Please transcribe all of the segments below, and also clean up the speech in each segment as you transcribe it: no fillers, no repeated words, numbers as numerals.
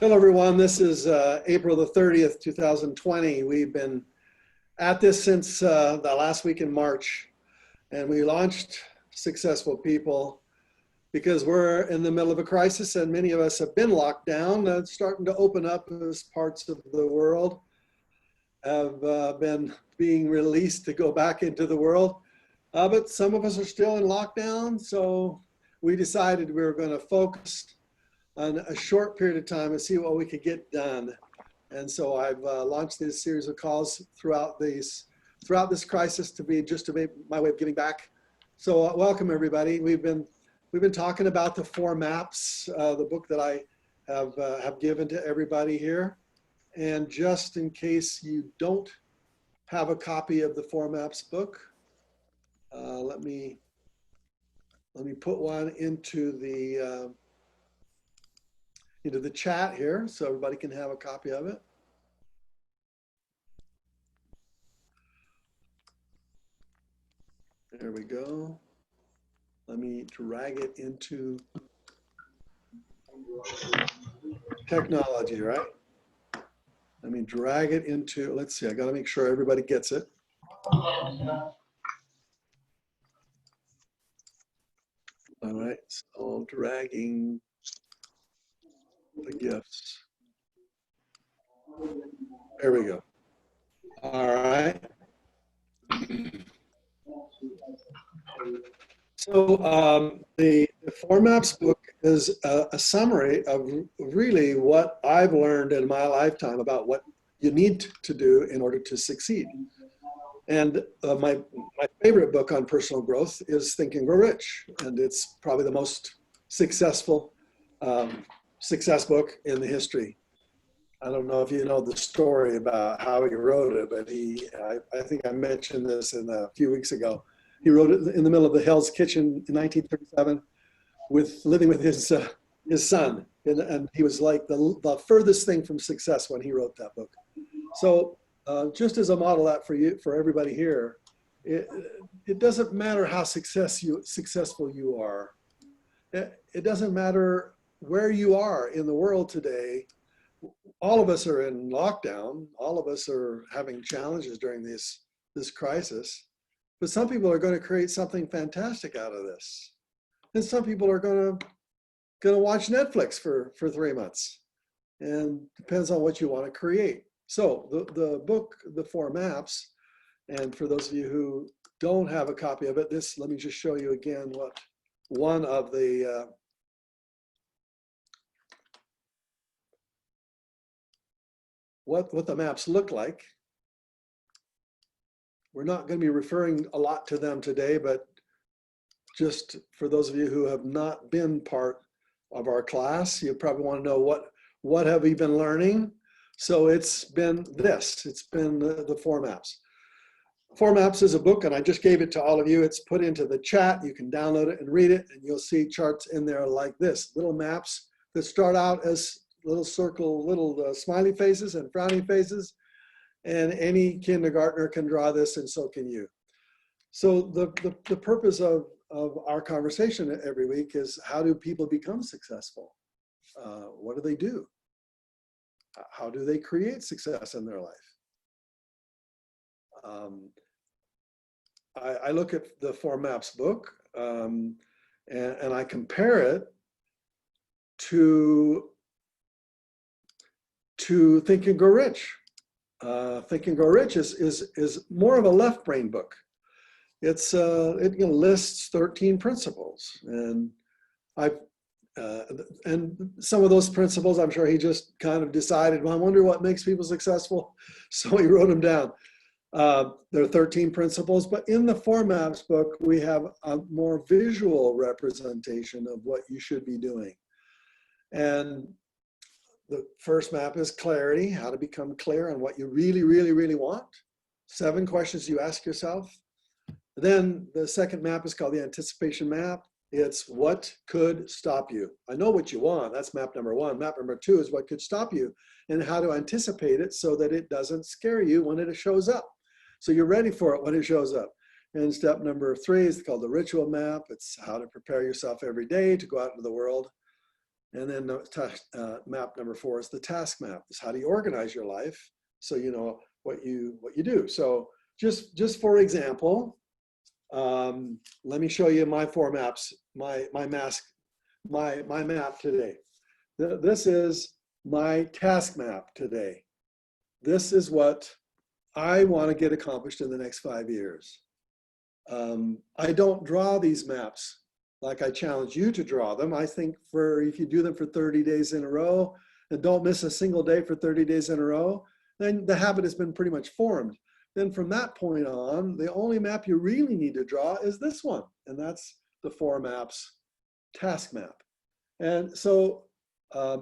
Hello, everyone. This is April the 30th, 2020. We've been at this since the last week in March, and we launched Successful People because we're in the middle of a crisis, and many of us have been locked down. Starting to open up as parts of the world have been being released to go back into the world. But some of us are still in lockdown, so we decided we were going to focus on a short period of time and see what we could get done. And so I've launched this series of calls throughout this crisis to be my way of giving back. So welcome everybody. We've been talking about the 4 maps, the book that I have given to everybody here. And just in case you don't have a copy of the 4 maps book, let me put one into the chat here so everybody can have a copy of it. There we go. Let me drag it into technology, right? Let me drag it into, let's see, I got to make sure everybody gets it. All right, so dragging the gifts. There we go. All right. So the 4 maps book is a summary of really what I've learned in my lifetime about what you need to do in order to succeed. And my favorite book on personal growth is Think and Grow Rich. And it's probably the most successful success book in the history. I don't know if you know the story about how he wrote it, but I think I mentioned this a few weeks ago. He wrote it in the middle of the Hell's Kitchen in 1937, living with his son, and he was like the furthest thing from success when he wrote that book. So just as a model that for everybody here, it doesn't matter how successful you are. It doesn't matter where you are in the world today. All of us are in lockdown. All of us are having challenges during this crisis. But some people are going to create something fantastic out of this. And some people are going to watch Netflix for 3 months. And depends on what you want to create. So the book, The 4 Maps, and for those of you who don't have a copy of it, let me just show you again what one of the what the maps look like. We're not going to be referring a lot to them today, but just for those of you who have not been part of our class, you probably want to know what have we been learning. So it's been the 4 maps. 4 Maps is a book, and I just gave it to all of you. It's put into the chat. You can download it and read it, and you'll see charts in there like this, little maps that start out as little smiley faces and frowny faces. And any kindergartner can draw this, and so can you. So the purpose of our conversation every week is, how do people become successful? What do they do? How do they create success in their life? I look at the 4 Maps book and I compare it to Think and Grow Rich. Think and Grow Rich is more of a left brain book. It lists 13 principles, and and some of those principles, I'm sure he just kind of decided, well, I wonder what makes people successful, so he wrote them down. There are 13 principles, but in the 4 Maps book, we have a more visual representation of what you should be doing. And the first map is clarity, how to become clear on what you really, really, really want. 7 questions you ask yourself. Then the second map is called the anticipation map. It's what could stop you. I know what you want. That's map number 1. Map number 2 is what could stop you and how to anticipate it so that it doesn't scare you when it shows up. So you're ready for it when it shows up. And step number 3 is called the ritual map. It's how to prepare yourself every day to go out into the world And then map number 4 is the task map. Is how do you organize your life so you know what you do. So just for example, let me show you my 4 maps, my map today. This is my task map today. This is what I want to get accomplished in the next 5 years. I don't draw these maps like I challenge you to draw them. I think if you do them for 30 days in a row and don't miss a single day for 30 days in a row, then the habit has been pretty much formed. Then from that point on, the only map you really need to draw is this one, and that's the 4 maps task map. And so I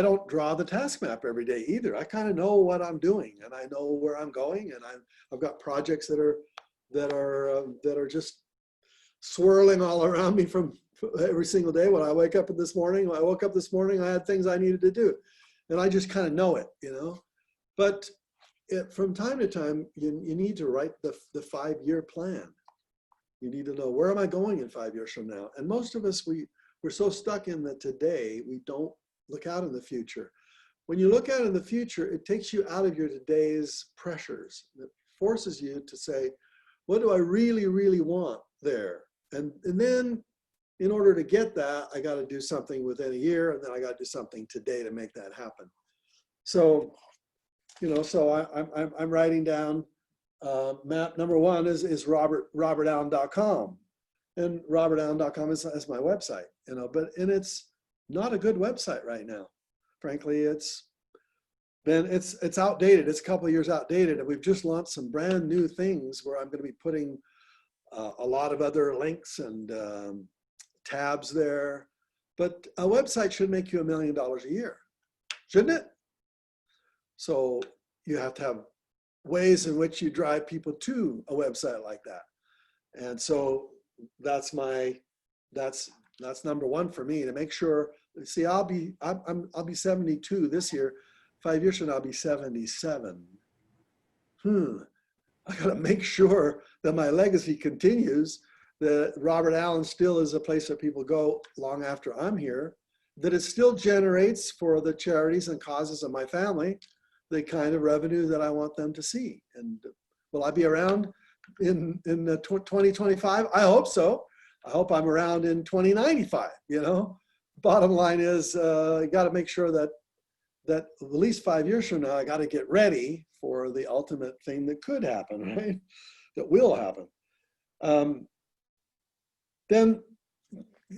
don't draw the task map every day either. I kind of know what I'm doing, and I know where I'm going, and I've got projects that are just swirling all around me from every single day. When I wake up this morning, I had things I needed to do, and I just kind of know it, you know. But from time to time, you need to write the 5-year plan. You need to know, where am I going in 5 years from now? And most of us, we're so stuck in the today, we don't look out in the future. When you look out in the future, it takes you out of your today's pressures. It forces you to say, what do I really, really want there? And then in order to get that, I got to do something within a year, and then I got to do something today to make that happen. So, you know, so I'm writing down map number 1 is robertallen.com, and robertallen.com is my website, you know, and it's not a good website right now. Frankly, it's outdated. It's a couple of years outdated, and we've just launched some brand new things where I'm going to be putting a lot of other links and tabs there. But a website should make you $1 million a year, shouldn't it? So you have to have ways in which you drive people to a website like that. And so that's number 1 for me, to make sure. See, I'll be 72 this year. 5 years from now, I'll be 77. I got to make sure that my legacy continues, that Robert Allen still is a place that people go long after I'm here, that it still generates for the charities and causes of my family the kind of revenue that I want them to see. And will I be around in 2025? I hope so. I hope I'm around in 2095, you know. Bottom line is, you got to make sure that at least 5 years from now, I got to get ready for the ultimate thing that could happen, right? That will happen. Then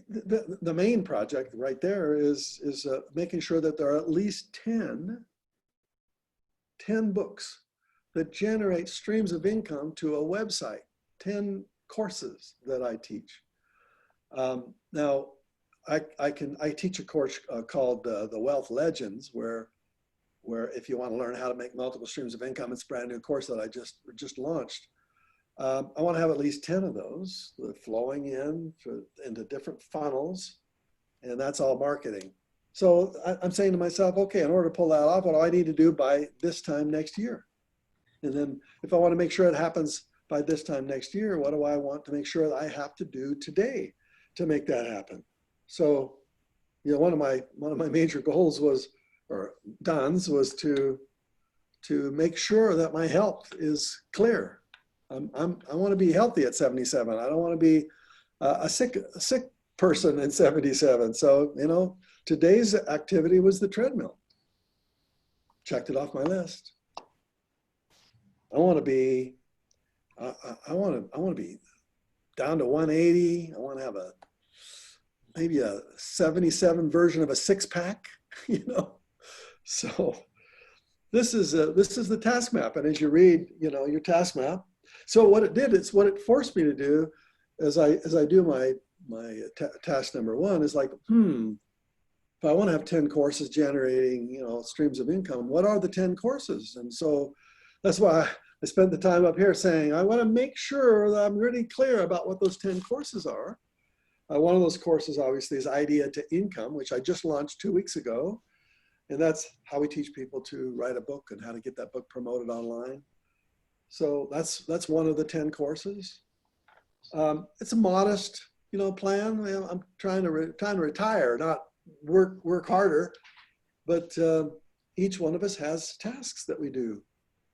the main project right there is making sure that there are at least 10 books that generate streams of income to a website, 10 courses that I teach. Now, I teach a course called The Wealth Legends, where if you want to learn how to make multiple streams of income, it's a brand new course that I just launched. I want to have at least 10 of those flowing into different funnels, and that's all marketing. So I'm saying to myself, okay, in order to pull that off, what do I need to do by this time next year? And then if I want to make sure it happens by this time next year, what do I want to make sure that I have to do today to make that happen? So, you know, one of my major goals was to make sure that my health is clear. I want to be healthy at 77. I don't want to be a sick person in 77. So, you know, today's activity was the treadmill. Checked it off my list. I want to be down to 180. I want to have maybe a 77 version of a 6-pack, you know. So this is the task map, and as you read, you know, your task map. So what it did, it's what it forced me to do, as I do my task number 1 is like, if I want to have 10 courses generating, you know, streams of income, what are the 10 courses? And so that's why I spent the time up here saying, I want to make sure that I'm really clear about what those 10 courses are. One of those courses, obviously, is Idea to Income, which I just launched 2 weeks ago. And that's how we teach people to write a book and how to get that book promoted online. So that's one of the 10 courses. It's a modest plan. I'm trying to retire, not work harder. But each one of us has tasks that we do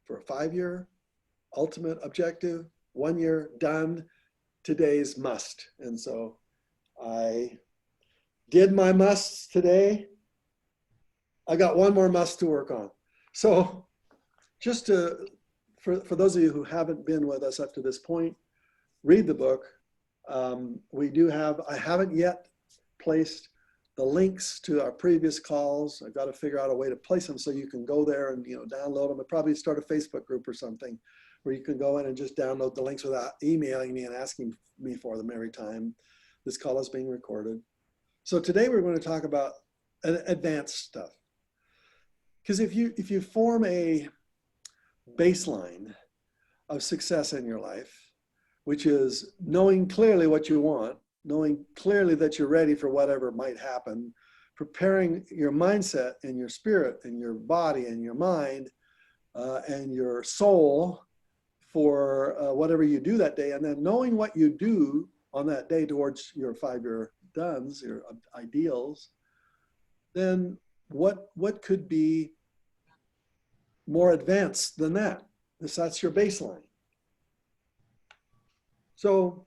for a 5-year ultimate objective, 1 year done, today's must. And so I did my musts today. I got one more must to work on. So just for those of you who haven't been with us up to this point, read the book. I haven't yet placed the links to our previous calls. I've got to figure out a way to place them so you can go there and download them. I'll probably start a Facebook group or something where you can go in and just download the links without emailing me and asking me for them every time this call is being recorded. So today we're going to talk about advanced stuff. Because if you form a baseline of success in your life, which is knowing clearly what you want, knowing clearly that you're ready for whatever might happen, preparing your mindset and your spirit and your body and your mind and your soul for whatever you do that day, and then knowing what you do on that day towards your 5-year dones, your ideals, then what could be more advanced than that? That's your baseline. So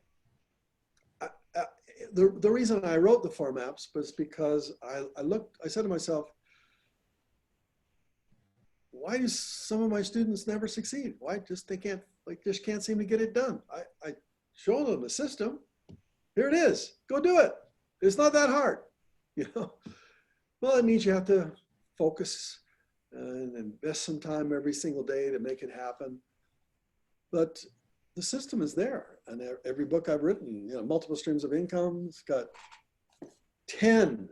the reason I wrote the 4 maps was because I said to myself, why do some of my students never succeed? Why they can't seem to get it done? I show them the system. Here it is. Go do it. It's not that hard. Well, it means you have to focus and invest some time every single day to make it happen. But the system is there. And every book I've written, multiple streams of income, it's got 10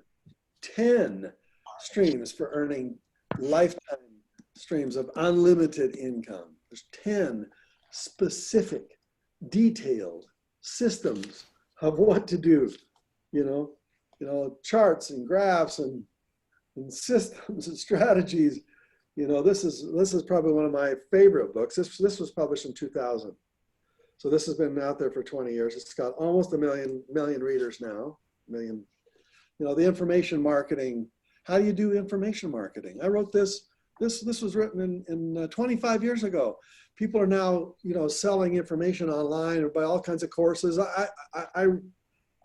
streams for earning lifetime streams of unlimited income. There's 10 specific, detailed systems of what to do, charts and graphs and systems and strategies. This is probably one of my favorite books. This was published in 2000. So this has been out there for 20 years. It's got almost a million readers now. The information marketing. How do you do information marketing? I wrote this. This was written in 25 years ago. People are now, selling information online or by all kinds of courses.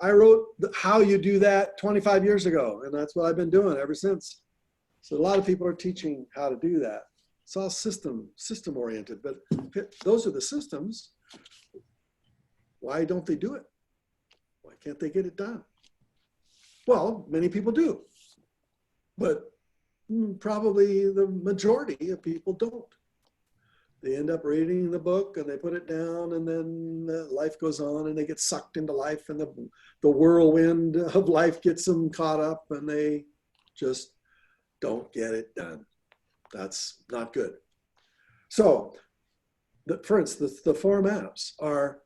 I wrote how you do that 25 years ago, and that's what I've been doing ever since. So a lot of people are teaching how to do that. It's all system oriented, but those are the systems. Why don't they do it? Why can't they get it done? Well, many people do, but probably the majority of people don't. They end up reading the book and they put it down, and then life goes on and they get sucked into life, and the whirlwind of life gets them caught up, and they just don't get it done. That's not good. So, for instance, the 4 maps are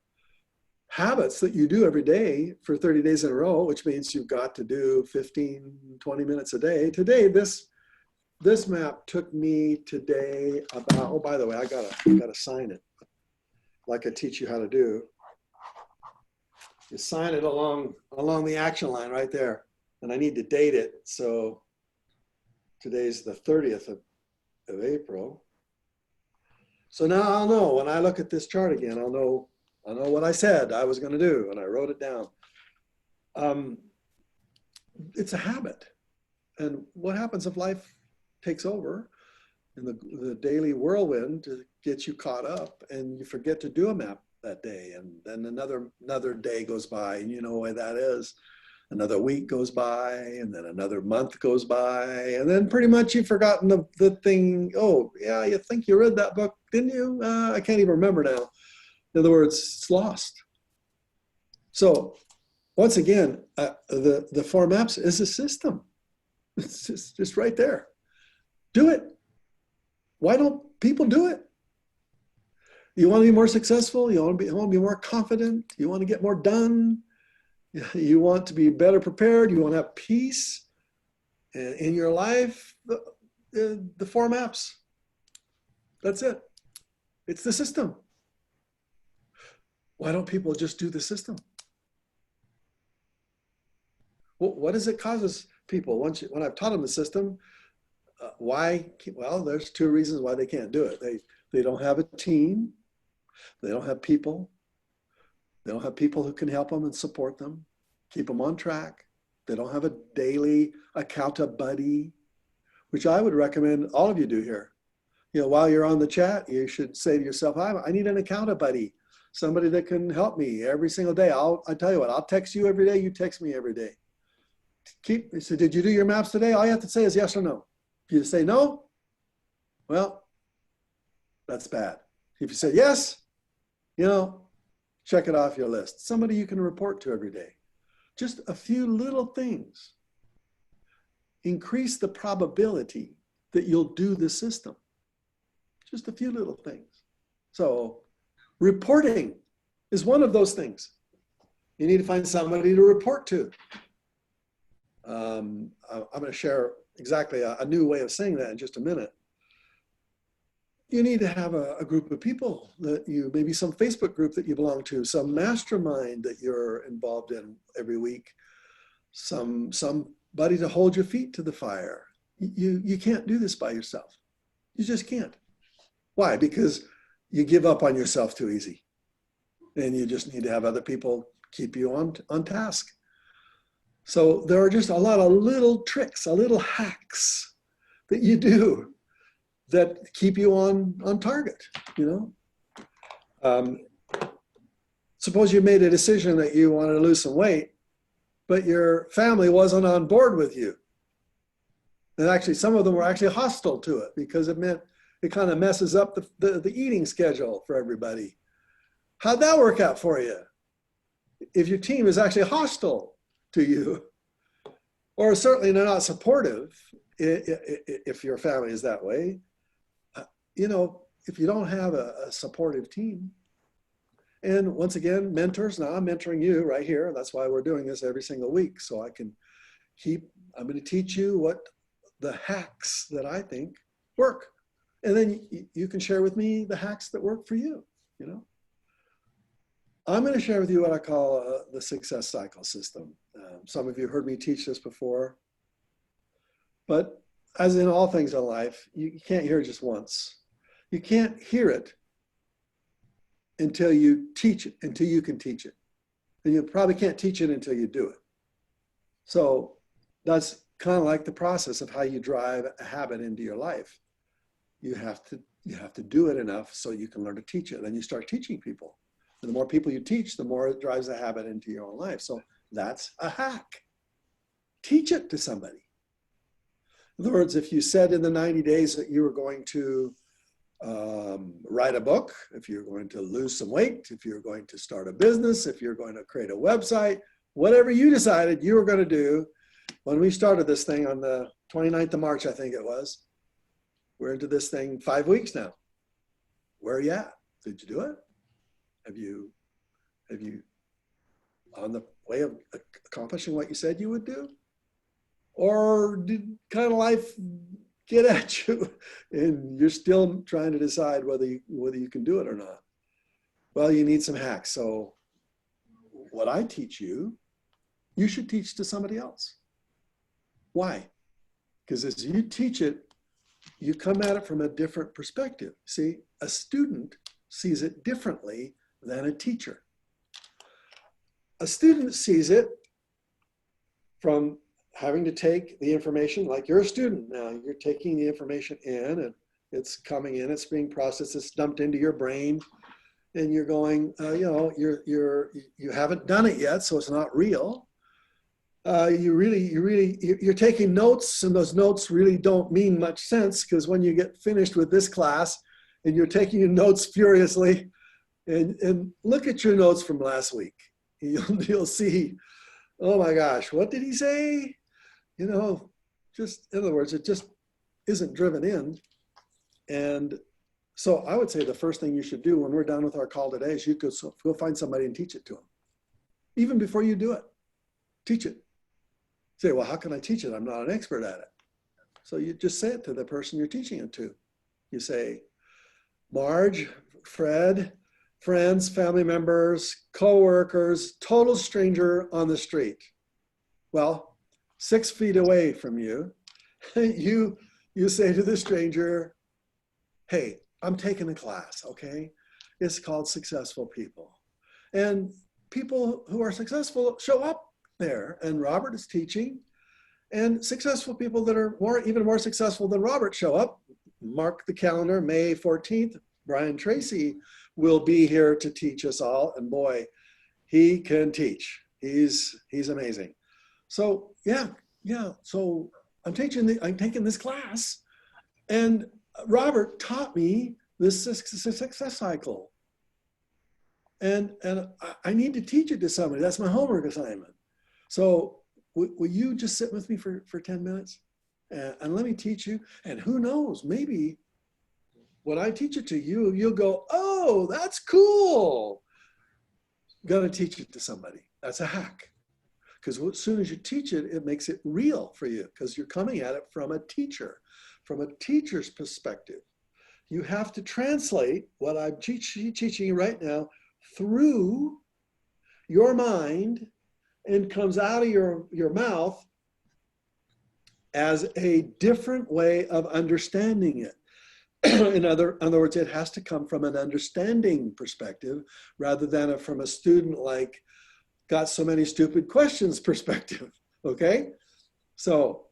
habits that you do every day for 30 days in a row, which means you've got to do 15, 20 minutes a day. Today, this map took me today about, oh, by the way, I gotta sign it like I teach you how to do. You sign it along the action line right there. And I need to date it. So today's the 30th of April. So now I'll know when I look at this chart again, I'll know what I said I was going to do, and I wrote it down. It's a habit. And what happens if life takes over in the daily whirlwind to get you caught up, and you forget to do a map that day, and then another day goes by, and you know why that is. Another week goes by, and then another month goes by, and then pretty much you've forgotten the thing. Oh, yeah, you think you read that book, didn't you? I can't even remember now. In other words, it's lost. So once again, the 4 maps is a system. It's just right there. Do it. Why don't people do it? You want to be more successful? You want to be more confident? You want to get more done? You want to be better prepared? You want to have peace in your life? The 4 maps. That's it. It's the system. Why don't people just do the system? What does it causes people? When I've taught them the system, why? Well, there's two reasons why they can't do it. They don't have a team. They don't have people. They don't have people who can help them and support them, keep them on track. They don't have a daily accountability buddy, which I would recommend all of you do here. While you're on the chat, you should say to yourself, I need an accountability buddy, somebody that can help me every single day. I tell you what, I'll text you every day. You text me every day. So did you do your maps today? All you have to say is yes or no. If you say no, well, that's bad. If you say yes, check it off your list. Somebody you can report to every day. Just a few little things increase the probability that you'll do the system. Just a few little things. So reporting is one of those things. You need to find somebody to report to. I'm going to share exactly a new way of saying that in just a minute. You need to have a group of people that maybe some Facebook group that you belong to, some mastermind that you're involved in every week, somebody to hold your feet to the fire. You can't do this by yourself. You just can't. Why? Because you give up on yourself too easy. And you just need to have other people keep you on task. So there are just a lot of little tricks, little hacks that you do that keep you on target, Suppose you made a decision that you wanted to lose some weight, but your family wasn't on board with you. And actually, some of them were actually hostile to it because it meant it kind of messes up the eating schedule for everybody. How'd that work out for you? If your team is actually hostile to you, or certainly they're not supportive, if your family is that way, if you don't have a supportive team, and once again, mentors, now I'm mentoring you right here. That's why we're doing this every single week. So I'm going to teach you what the hacks that I think work. And then you can share with me the hacks that work for you, I'm going to share with you what I call the success cycle system. Some of you heard me teach this before, but as in all things in life, you can't hear it just once. You can't hear it until you teach it, until you can teach it. And you probably can't teach it until you do it. So that's kind of like the process of how you drive a habit into your life. You have to do it enough so you can learn to teach it. Then you start teaching people. And the more people you teach, the more it drives a habit into your own life. So that's a hack. Teach it to somebody. In other words, if you said in the 90 days that you were going to write a book, if you're going to lose some weight, if you're going to start a business, if you're going to create a website, whatever you decided you were going to do, when we started this thing on the 29th of March, I think it was, we're into this thing 5 weeks now. Where are you at? Did you do it? Have you on the way of accomplishing what you said you would do? Or did kind of life get at you and you're still trying to decide whether you can do it or not? Well, you need some hacks. So what I teach you, you should teach to somebody else. Why? Because as you teach it, you come at it from a different perspective. See, a student sees it differently than a teacher. A student sees it from having to take the information, like you're a student now, you're taking the information in and it's coming in, it's being processed, it's dumped into your brain, and you're going, you haven't done it yet, so it's not real. You're taking notes, and those notes really don't mean much sense, because when you get finished with this class and you're taking your notes furiously, and look at your notes from last week, you'll see, oh my gosh, what did he say? Just in other words, it just isn't driven in. And so I would say the first thing you should do when we're done with our call today is you could go find somebody and teach it to them. Even before you do it, teach it. Say, well, how can I teach it? I'm not an expert at it. So you just say it to the person you're teaching it to. You say, Marge, Fred, friends, family members, coworkers, total stranger on the street. Well, 6 feet away from you, you say to the stranger, hey, I'm taking a class, okay? It's called Successful People. And people who are successful show up there, and Robert is teaching, and successful people that are even more successful than Robert show up. Mark the calendar, May 14th, Brian Tracy will be here to teach us all, and boy, he can teach. He's amazing. So yeah. So I'm taking this class, and Robert taught me this success cycle. And I need to teach it to somebody. That's my homework assignment. So will you just sit with me for 10 minutes and let me teach you? And who knows, maybe when I teach it to you, you'll go, oh, that's cool. Got to teach it to somebody. That's a hack. Because as soon as you teach it, it makes it real for you because you're coming at it from a teacher, from a teacher's perspective. You have to translate what I'm teaching right now through your mind and comes out of your mouth as a different way of understanding it. In other words, it has to come from an understanding perspective rather than from a student like, got so many stupid questions perspective, okay? So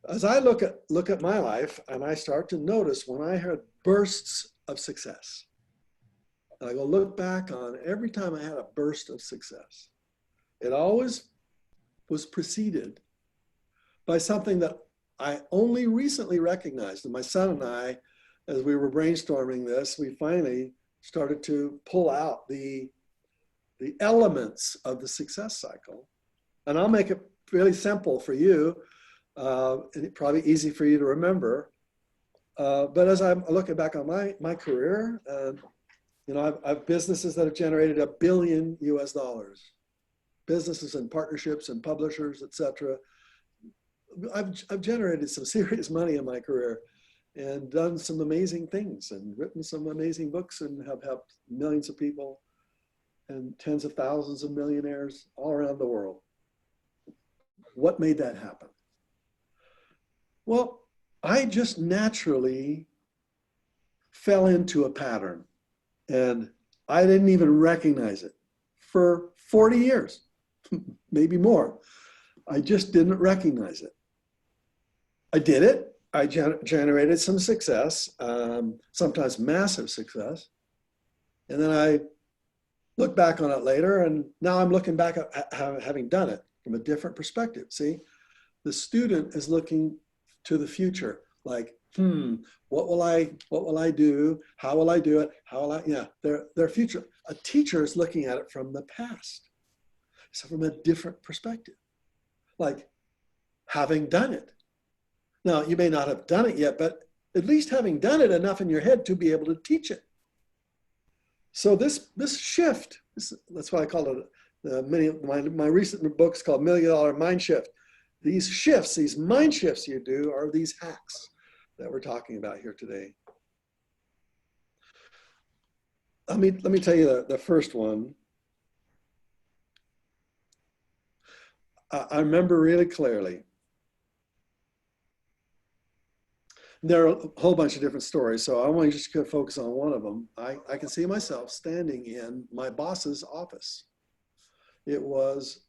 as I look at my life and I start to notice when I had bursts of success, and I go look back on every time I had a burst of success, it always was preceded by something that I only recently recognized. And my son and I, as we were brainstorming this, we finally started to pull out the elements of the success cycle. And I'll make it really simple for you, and probably easy for you to remember. But as I'm looking back on my career, I've businesses that have generated $1 billion US, businesses and partnerships and publishers, etc. I've generated some serious money in my career and done some amazing things and written some amazing books and have helped millions of people and tens of thousands of millionaires all around the world. What made that happen? Well, I just naturally fell into a pattern and I didn't even recognize it for 40 years, maybe more. I just didn't recognize it. I did it. I generated some success, sometimes massive success. And then I look back on it later, and now I'm looking back at having done it from a different perspective. See, the student is looking to the future, like, what will I do? How will I do it? Their future. A teacher is looking at it from the past. So from a different perspective, like having done it. Now, you may not have done it yet, but at least having done it enough in your head to be able to teach it. So this shift, that's why I call it, my recent books called $1 Million Mind Shift. These shifts, these mind shifts you do are these hacks that we're talking about here today. Let me tell you the first one. I remember really clearly. There are a whole bunch of different stories, so I want to just focus on one of them. I can see myself standing in my boss's office. It was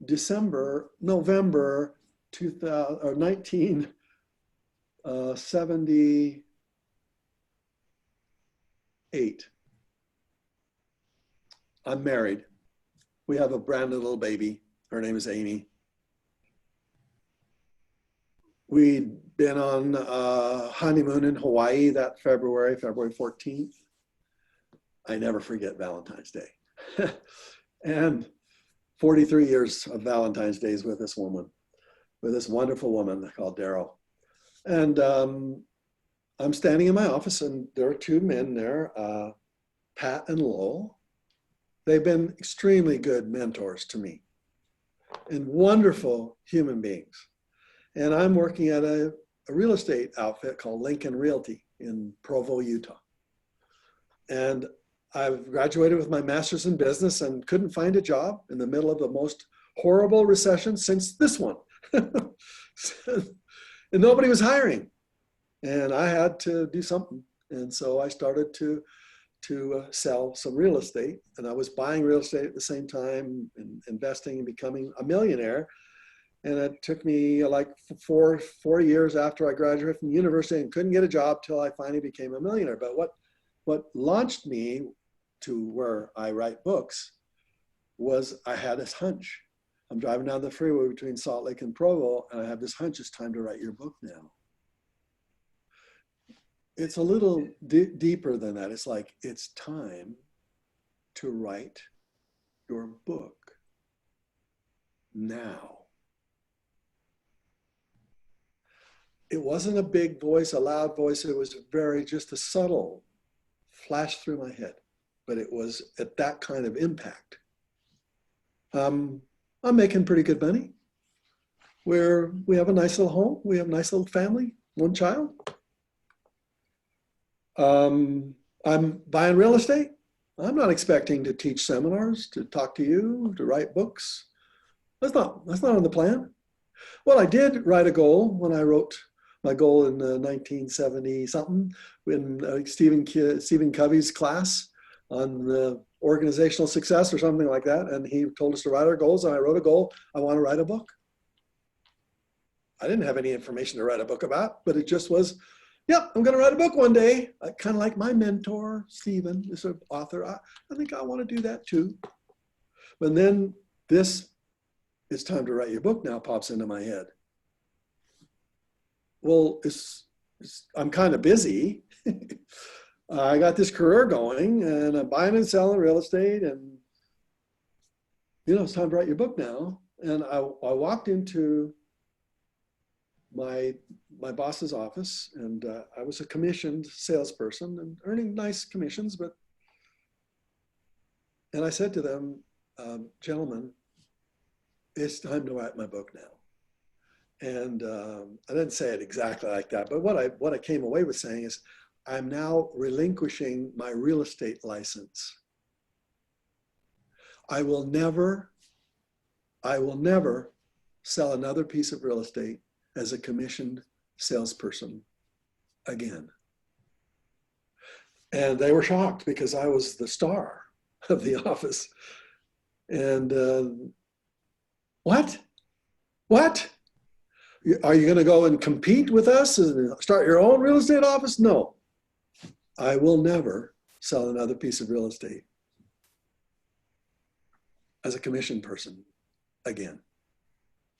November 1978. I'm married. We have a brand new little baby. Her name is Amy. We'd been on a honeymoon in Hawaii that February 14th. I never forget Valentine's Day. And 43 years of Valentine's Days with this woman, with this wonderful woman called Daryl. And I'm standing in my office and there are two men there, Pat and Lowell. They've been extremely good mentors to me and wonderful human beings. And I'm working at a real estate outfit called Lincoln Realty in Provo, Utah. And I've graduated with my master's in business and couldn't find a job in the middle of the most horrible recession since this one. And nobody was hiring. And I had to do something. And so I started to sell some real estate. And I was buying real estate at the same time and investing and becoming a millionaire. And it took me like four years after I graduated from university and couldn't get a job till I finally became a millionaire. But what launched me to where I write books was I had this hunch. I'm driving down the freeway between Salt Lake and Provo, and I have this hunch, it's time to write your book now. It's a little deeper than that. It's like, it's time to write your book now. It wasn't a big voice, a loud voice. It was just a subtle flash through my head, but it was at that kind of impact. I'm making pretty good money. We have a nice little home. We have a nice little family, one child. I'm buying real estate. I'm not expecting to teach seminars, to talk to you, to write books. That's not on the plan. Well, I did write a goal when I wrote my goal in 1970 something in Stephen Covey's class on organizational success or something like that. And he told us to write our goals, and I wrote a goal. I want to write a book. I didn't have any information to write a book about, but it just was, yep, I'm going to write a book one day. Kind of like my mentor, Stephen, is an author. I think I want to do that too. But then this, it's time to write your book now, pops into my head. Well, I'm kind of busy. I got this career going, and I'm buying and selling real estate, and it's time to write your book now. And I walked into my boss's office, and I was a commissioned salesperson and earning nice commissions, and I said to them, gentlemen, it's time to write my book now. And I didn't say it exactly like that, but what I came away with saying is, I'm now relinquishing my real estate license. I will never sell another piece of real estate as a commissioned salesperson again. And they were shocked because I was the star of the office. And what? Are you going to go and compete with us and start your own real estate office? No, I will never sell another piece of real estate as a commission person again.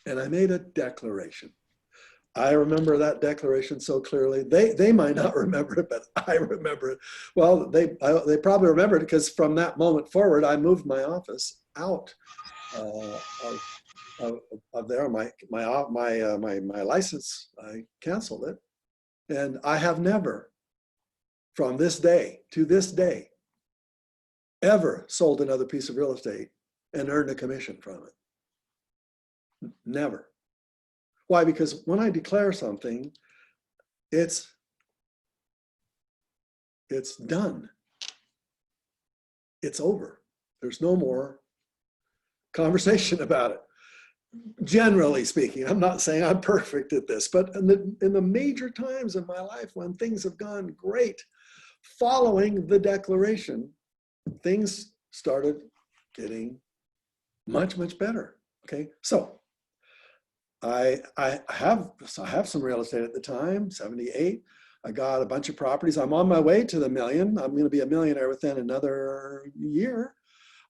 And I made a declaration. I remember that declaration so clearly. They might not remember it, but I remember it. Well, they probably remember it because from that moment forward, I moved my office out of there. My license, I canceled it, and I have never, from this day to this day, ever sold another piece of real estate and earned a commission from it. Never. Why? Because when I declare something, it's done. It's over. There's no more conversation about it. Generally speaking, I'm not saying I'm perfect at this, but in the major times in my life when things have gone great, following the declaration, things started getting much, much better. Okay, so I have some real estate at the time, 78. I got a bunch of properties. I'm on my way to the million. I'm going to be a millionaire within another year.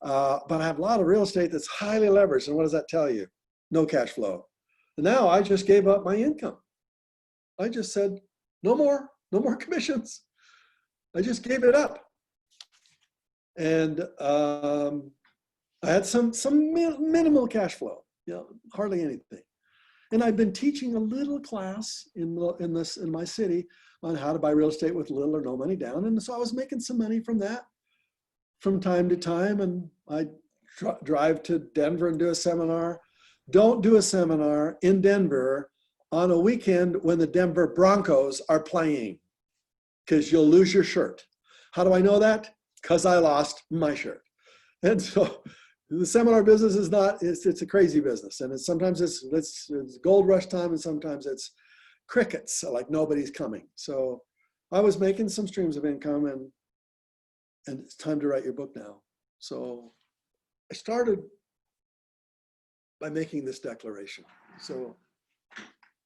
But I have a lot of real estate that's highly leveraged. And what does that tell you? No cash flow. And now I just gave up my income. I just said, no more commissions. I just gave it up. And I had some minimal cash flow, hardly anything. And I've been teaching a little class in my city on how to buy real estate with little or no money down. And so I was making some money from that from time to time. And I drive to Denver and do a seminar. Don't do a seminar in Denver on a weekend when the Denver Broncos are playing, because you'll lose your shirt. How do I know that? Because I lost my shirt. And so The seminar business is not, it's a crazy business. And sometimes it's gold rush time and sometimes it's crickets, like nobody's coming. So I was making some streams of income and it's time to write your book now. So I started by making this declaration. So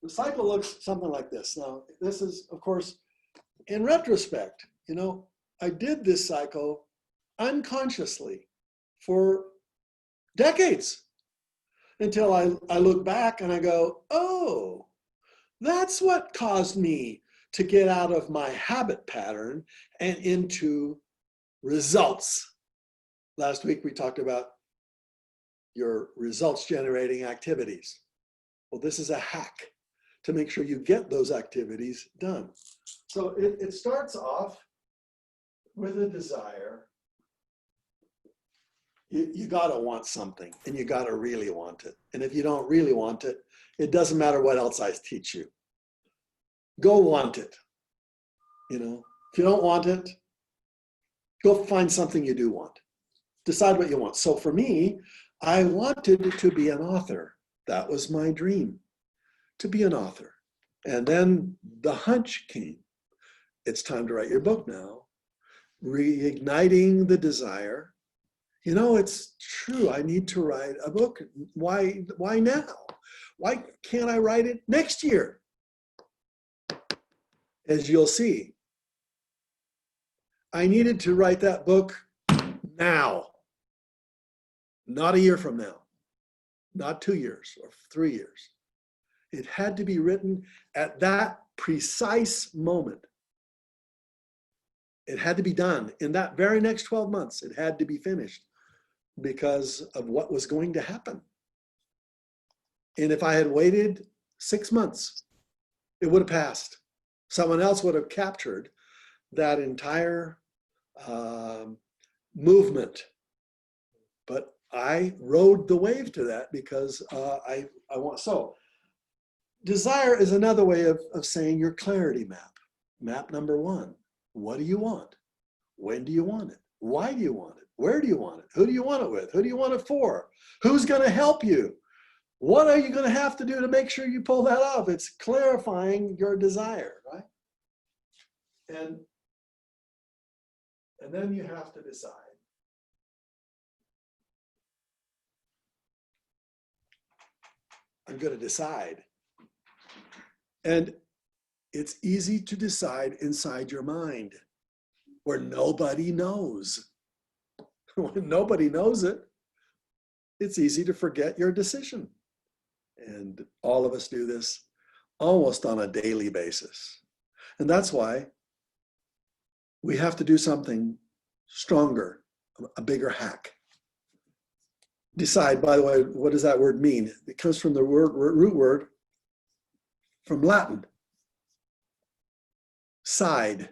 the cycle looks something like this. Now, this is, of course, in retrospect, you know, I did this cycle unconsciously for decades until I look back and I go, oh, that's what caused me to get out of my habit pattern and into results. Last week we talked about your results generating activities. Well, this is a hack to make sure you get those activities done. So it starts off with a desire. You gotta want something and you gotta really want it. And if you don't really want it, it doesn't matter what else I teach you. Go want it. You know, if you don't want it, go find something you do want. Decide what you want. So for me, I wanted to be an author. That was my dream, to be an author. And then the hunch came. It's time to write your book now. Reigniting the desire. You know, it's true. I need to write a book. Why now? Why can't I write it next year? As you'll see, I needed to write that book now, not a year from now, not 2 years or 3 years. It had to be written at that precise moment. It had to be done in that very next 12 months. It had to be finished because of what was going to happen. And if I had waited 6 months, it would have passed. Someone else would have captured that entire movement. But I rode the wave to that because I want. So desire is another way of saying your clarity map. Map number one. What do you want? When do you want it? Why do you want it? Where do you want it? Who do you want it with? Who do you want it for? Who's going to help you? What are you going to have to do to make sure you pull that off? It's clarifying your desire, right? And then you have to decide. I'm going to decide. And it's easy to decide inside your mind where nobody knows. When nobody knows it, it's easy to forget your decision. And all of us do this almost on a daily basis. And that's why we have to do something stronger, a bigger hack. Decide, by the way, what does that word mean? It comes from the root word from Latin. Side.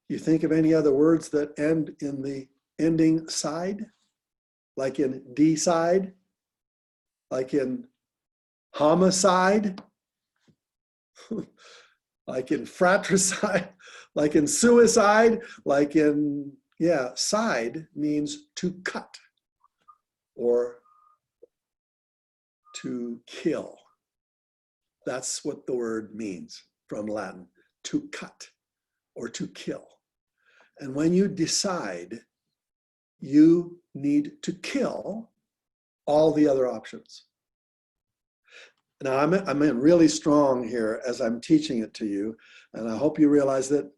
You think of any other words that end in the ending side? Like in decide? Like in homicide? Like in fratricide? Like in suicide? Like in, yeah, side means to cut or to kill. That's what the word means from Latin, to cut or to kill. And when you decide, you need to kill all the other options. Now, I'm in really strong here as I'm teaching it to you, and I hope you realize that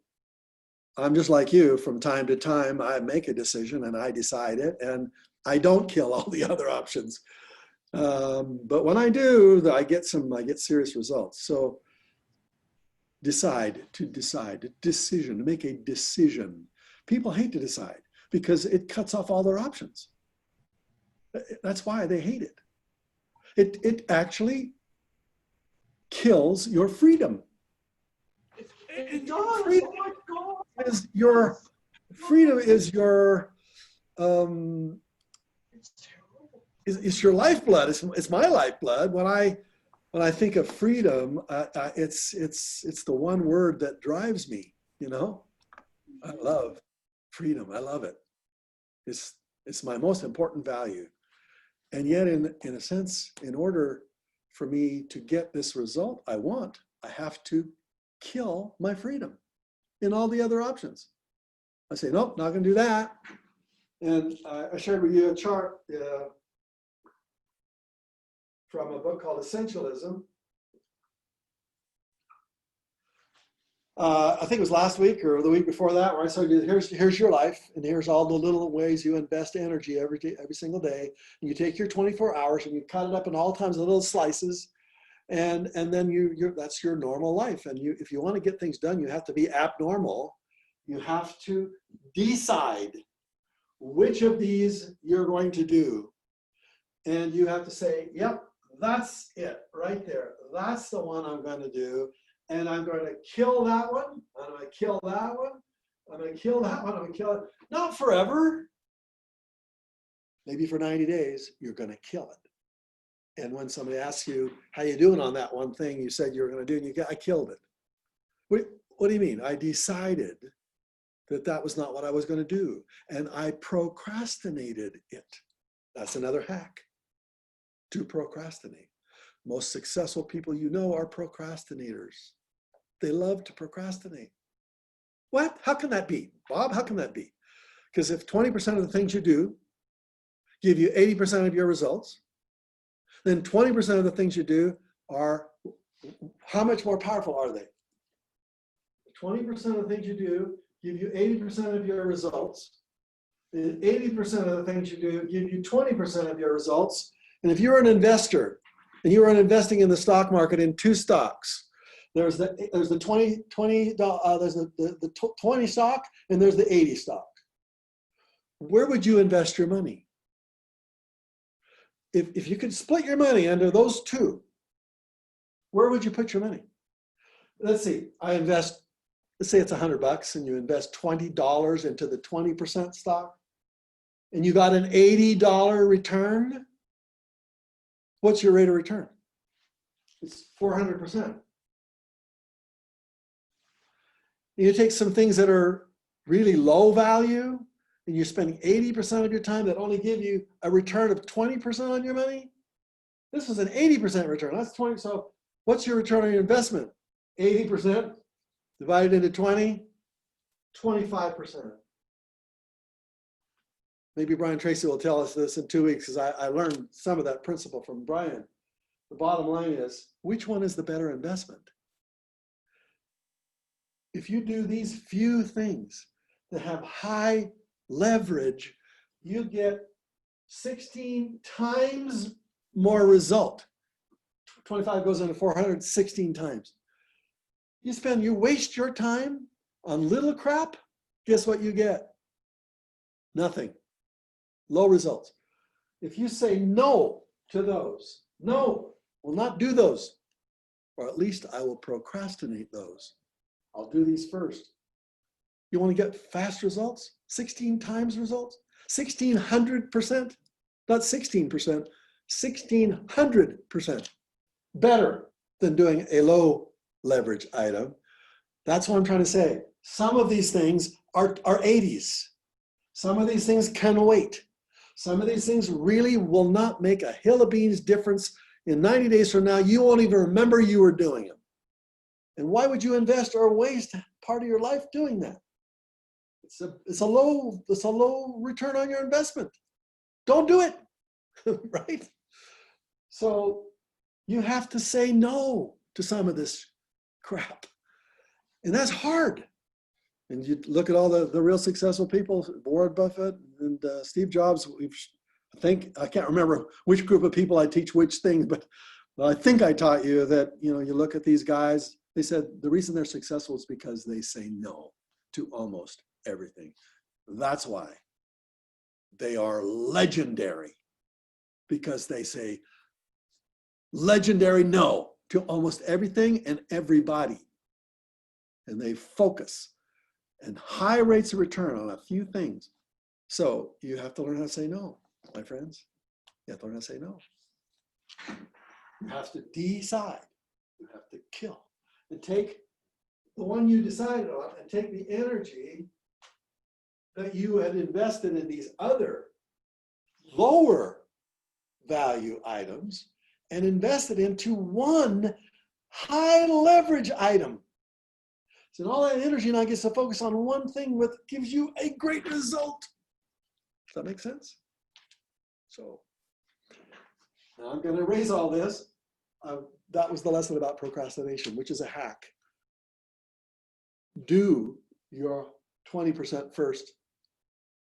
I'm just like you. From time to time, I make a decision and I decide it, and I don't kill all the other options. But when I do, I get serious results. So decide, decision, to make a decision. People hate to decide because it cuts off all their options. That's why they hate it. It actually kills your freedom. It does. Freedom is your freedom is your it's your lifeblood. It's my lifeblood. When I think of freedom, it's the one word that drives me. You know, I love freedom. I love it. It's my most important value. And yet, in a sense, in order for me to get this result I want, I have to kill my freedom in all the other options. I say, nope, not going to do that. And I shared with you a chart from a book called Essentialism. I think it was last week or the week before that, where I said, here's your life, and here's all the little ways you invest energy every single day. And you take your 24 hours and you cut it up in all kinds of little slices, and then that's your normal life. And if you want to get things done, you have to be abnormal. You have to decide which of these you're going to do, and you have to say, yep, that's it right there. That's the one I'm going to do. And I'm going to kill that one. I'm going to kill that one. I'm going to kill that one. I'm going to kill it. Not forever. Maybe for 90 days, you're going to kill it. And when somebody asks you, how you doing on that one thing you said you were going to do, and I killed it. What do you mean? I decided that was not what I was going to do. And I procrastinated it. That's another hack, to procrastinate. Most successful people you know are procrastinators. They love to procrastinate. What? How can that be, Bob? How can that be? Because if 20% of the things you do give you 80% of your results, then 20% of the things you do are, how much more powerful are they? 20% of the things you do give you 80% of your results. And 80% of the things you do give you 20% of your results. And if you're an investor and you are investing in the stock market in two stocks, there's the 20 stock and there's the 80 stock. Where would you invest your money? If you could split your money under those two, where would you put your money? Let's see, let's say it's $100 and you invest $20 into the 20% stock and you got an $80 return. What's your rate of return? It's 400%. You take some things that are really low value and you're spending 80% of your time that only give you a return of 20% on your money. This is an 80% return. That's 20. So what's your return on your investment? 80% divided into 20, 25%. Maybe Brian Tracy will tell us this in 2 weeks, because I learned some of that principle from Brian. The bottom line is, which one is the better investment? If you do these few things that have high leverage, you get 16 times more result. 25 goes into 400, 16 times. You waste your time on little crap, guess what you get? Nothing. Low results. If you say no to those, no, will not do those, or at least I will procrastinate those. I'll do these first. You want to get fast results? 16 times results? 1,600%? Not 16%, 1,600% better than doing a low leverage item. That's what I'm trying to say. Some of these things are 80s. Some of these things can wait. Some of these things really will not make a hill of beans difference. In 90 days from now, you won't even remember you were doing them. And why would you invest or waste part of your life doing that? It's a low return on your investment. Don't do it, right? So you have to say no to some of this crap. And that's hard. And you look at all the real successful people, Warren Buffett and Steve Jobs. I can't remember which group of people I teach which things, but I think I taught you that, you look at these guys, they said the reason they're successful is because they say no to almost everything. That's why they are legendary, because they say legendary no to almost everything and everybody. And they focus and high rates of return on a few things. So you have to learn how to say no, my friends. You have to learn how to say no. You have to decide. You have to kill. And take the one you decided on and take the energy that you had invested in these other lower value items and invest it into one high leverage item. So all that energy now gets to focus on one thing that gives you a great result. Does that make sense? So now I'm going to erase all this. That was the lesson about procrastination, which is a hack. Do your 20% first.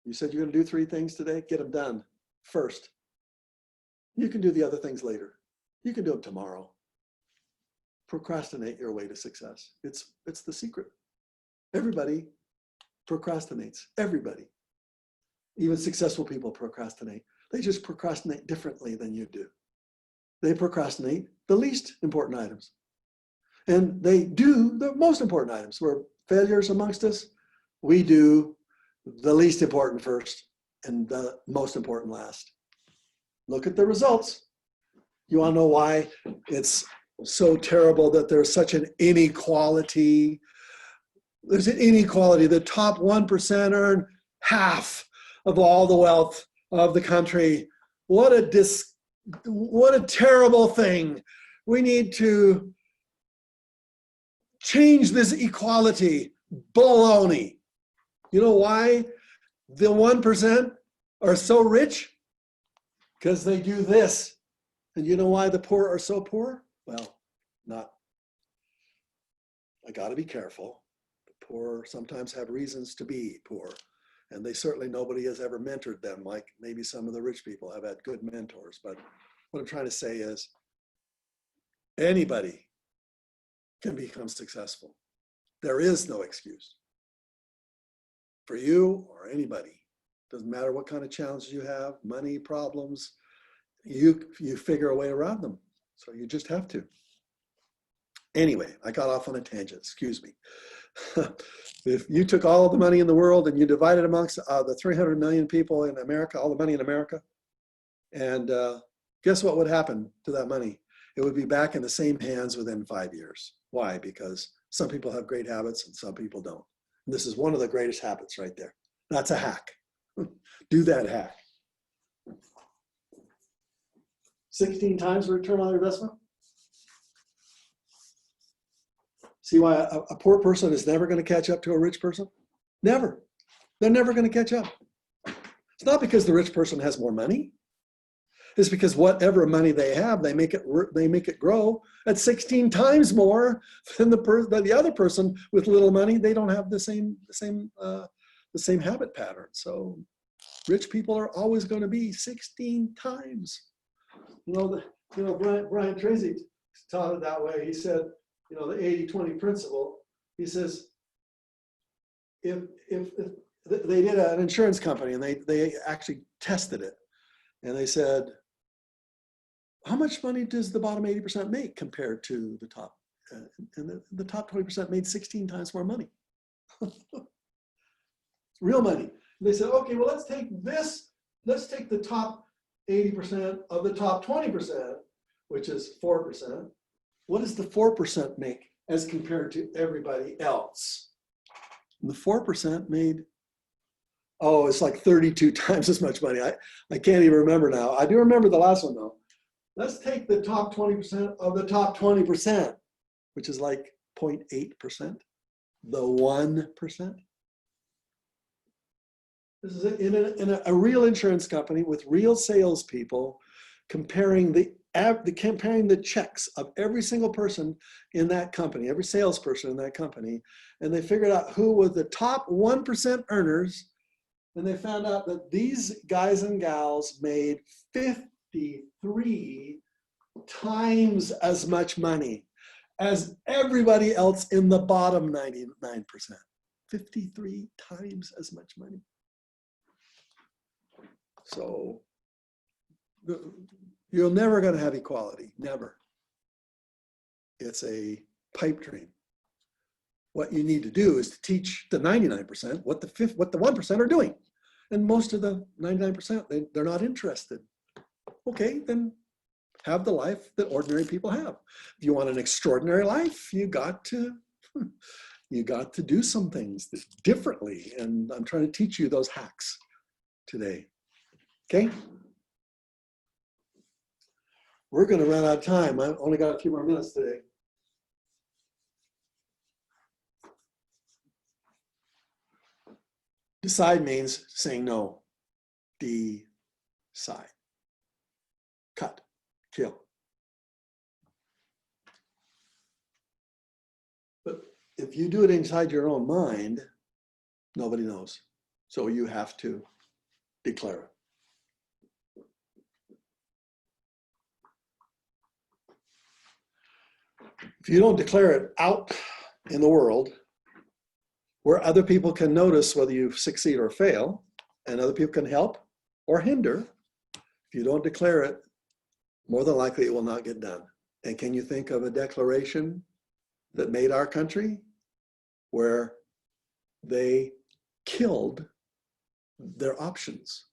You said you're going to do 3 things today. Get them done first. You can do the other things later. You can do them tomorrow. Procrastinate your way to success. It's the secret. Everybody procrastinates. Everybody. Even successful people procrastinate. They just procrastinate differently than you do. They procrastinate the least important items. And they do the most important items. We're failures amongst us. We do the least important first and the most important last. Look at the results. You want to know why it's so terrible that there's such an inequality? There's an inequality. The top 1% earn half of all the wealth of the country. What a terrible thing. We need to change this equality. Baloney. You know why the 1% are so rich? Because they do this. And you know why the poor are so poor? Well, I got to be careful. The poor sometimes have reasons to be poor. And nobody has ever mentored them like maybe some of the rich people have had good mentors. But what I'm trying to say is anybody can become successful. There is no excuse for you or anybody. Doesn't matter what kind of challenges you have, money, problems, you figure a way around them. So you just have to. Anyway, I got off on a tangent, excuse me. If you took all of the money in the world and you divided amongst the 300 million people in America, all the money in America, and guess what would happen to that money? It would be back in the same hands within 5 years. Why? Because some people have great habits and some people don't. And this is one of the greatest habits right there. That's a hack. Do that hack. 16 times return on investment. See why a poor person is never going to catch up to a rich person? Never. They're never going to catch up. It's not because the rich person has more money. It's because whatever money they have, they make it grow at 16 times more than the other person with little money. They don't have the same habit pattern. So rich people are always going to be 16 times. Brian Tracy taught it that way. He said, the 80-20 principle. He says, if they did an insurance company and they actually tested it, and they said, how much money does the bottom 80% make compared to the top? And the top 20% made 16 times more money. Real money. And they said, okay, well, let's take the top 80% of the top 20%, which is 4%. What does the 4% make as compared to everybody else? And the 4% made, it's like 32 times as much money. I can't even remember now. I do remember the last one though. Let's take the top 20% of the top 20%, which is like 0.8%, the 1%. This is in a real insurance company with real salespeople comparing the checks of every single person in that company, every salesperson in that company, and they figured out who were the top 1% earners, and they found out that these guys and gals made 53 times as much money as everybody else in the bottom 99%. 53 times as much money. So you're never going to have equality, never. It's a pipe dream. What you need to do is to teach the 99% what the 1% are doing. And most of the 99%, they're not interested. Okay, then have the life that ordinary people have. If you want an extraordinary life, you got to do some things differently. And I'm trying to teach you those hacks today. Okay? we're going to run out of time. I've only got a few more minutes today. Decide means saying no. Decide. Cut. Kill. But if you do it inside your own mind, nobody knows. So you have to declare it. If you don't declare it out in the world, where other people can notice whether you succeed or fail, and other people can help or hinder, if you don't declare it, more than likely it will not get done. And can you think of a declaration that made our country where they killed their options?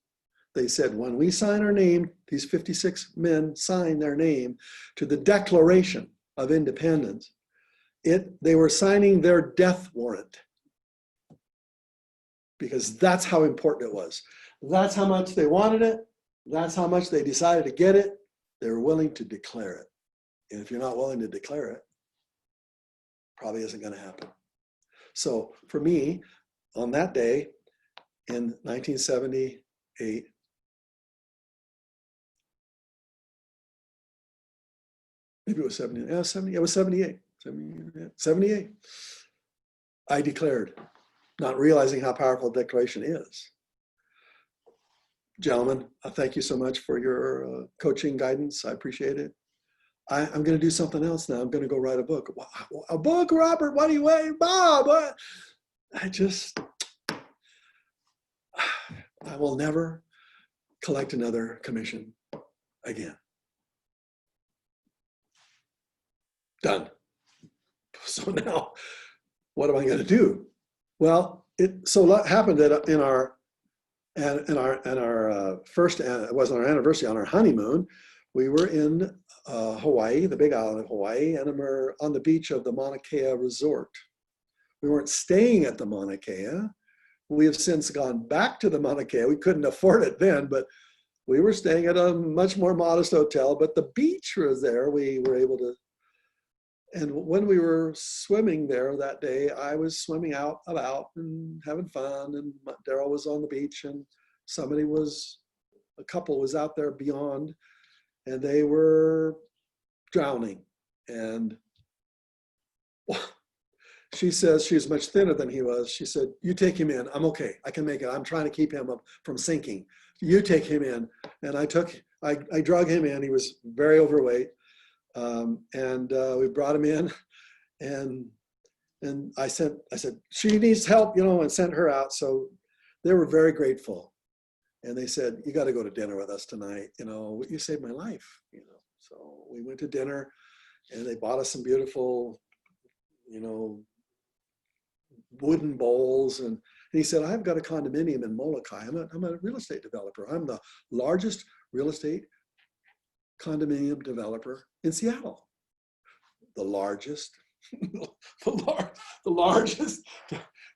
They said, when we sign our name, these 56 men signed their name to the Declaration of Independence, they were signing their death warrant, because that's how important it was. That's how much they wanted it. That's how much they decided to get it. They were willing to declare it. And if you're not willing to declare it, probably isn't going to happen. So for me, on that day in 1978, maybe it was 70, yeah, 70, it was 78, 78. I declared, not realizing how powerful a declaration is. Gentlemen, thank you so much for your coaching guidance. I appreciate it. I'm going to do something else now. I'm going to go write a book. A book, Robert? What are you waiting, Bob? What? I will never collect another commission again. Done. So now, what am I going to do? Well, what happened in our first, it wasn't our anniversary, on our honeymoon, we were in Hawaii, the big island of Hawaii, and we were on the beach of the Mauna Kea Resort. We weren't staying at the Mauna Kea. We have since gone back to the Mauna Kea. We couldn't afford it then, but we were staying at a much more modest hotel, but the beach was there. We were able to, and when we were swimming there that day, I was swimming out about and having fun, and Daryl was on the beach, and a couple was out there beyond, and they were drowning. And she says, she's much thinner than he was. She said, you take him in. I'm okay. I can make it. I'm trying to keep him up from sinking. You take him in. And I drug him in. He was very overweight. We brought him in, and I said, she needs help, and sent her out. So they were very grateful. And they said, you got to go to dinner with us tonight. You saved my life, So we went to dinner, and they bought us some beautiful, wooden bowls. And he said, I've got a condominium in Molokai. I'm a real estate developer. I'm the largest real estate condominium developer in Seattle. The largest, the largest.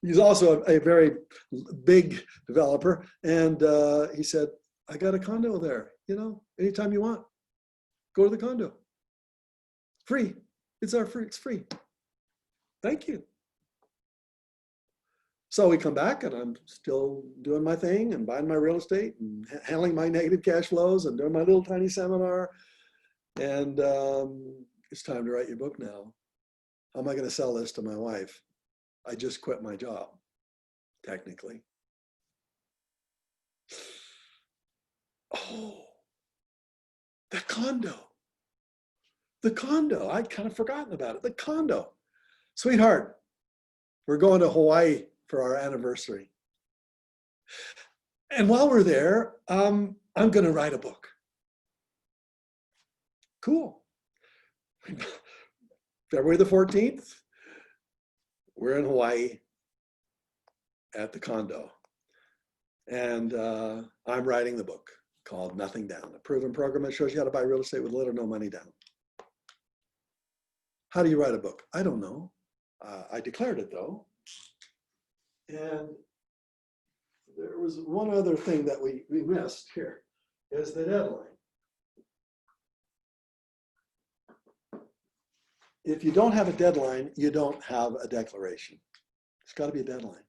He's also a very big developer. And he said, I got a condo there, anytime you want, go to the condo. Free, it's free. Thank you. So we come back, and I'm still doing my thing and buying my real estate and handling my negative cash flows and doing my little tiny seminar. And it's time to write your book now. How am I going to sell this to my wife? I just quit my job, technically. Oh, the condo. I'd kind of forgotten about it. The condo. Sweetheart, we're going to Hawaii for our anniversary. And while we're there, I'm going to write a book. Cool. February the 14th, we're in Hawaii at the condo. And I'm writing the book called Nothing Down, a proven program that shows you how to buy real estate with little or no money down. How do you write a book? I don't know. I declared it though. And there was one other thing that we missed here, is the deadline. If you don't have a deadline, you don't have a declaration. It's got to be a deadline.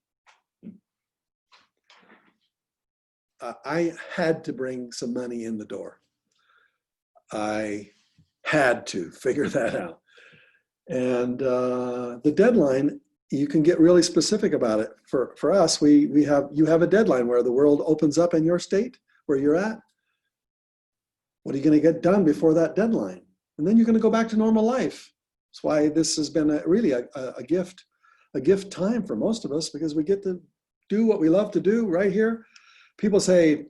I had to bring some money in the door. I had to figure that out. And the deadline, you can get really specific about it. For us, you have a deadline where the world opens up in your state where you're at. What are you going to get done before that deadline? And then you're going to go back to normal life. That's why this has been really a gift time for most of us, because we get to do what we love to do right here. People say,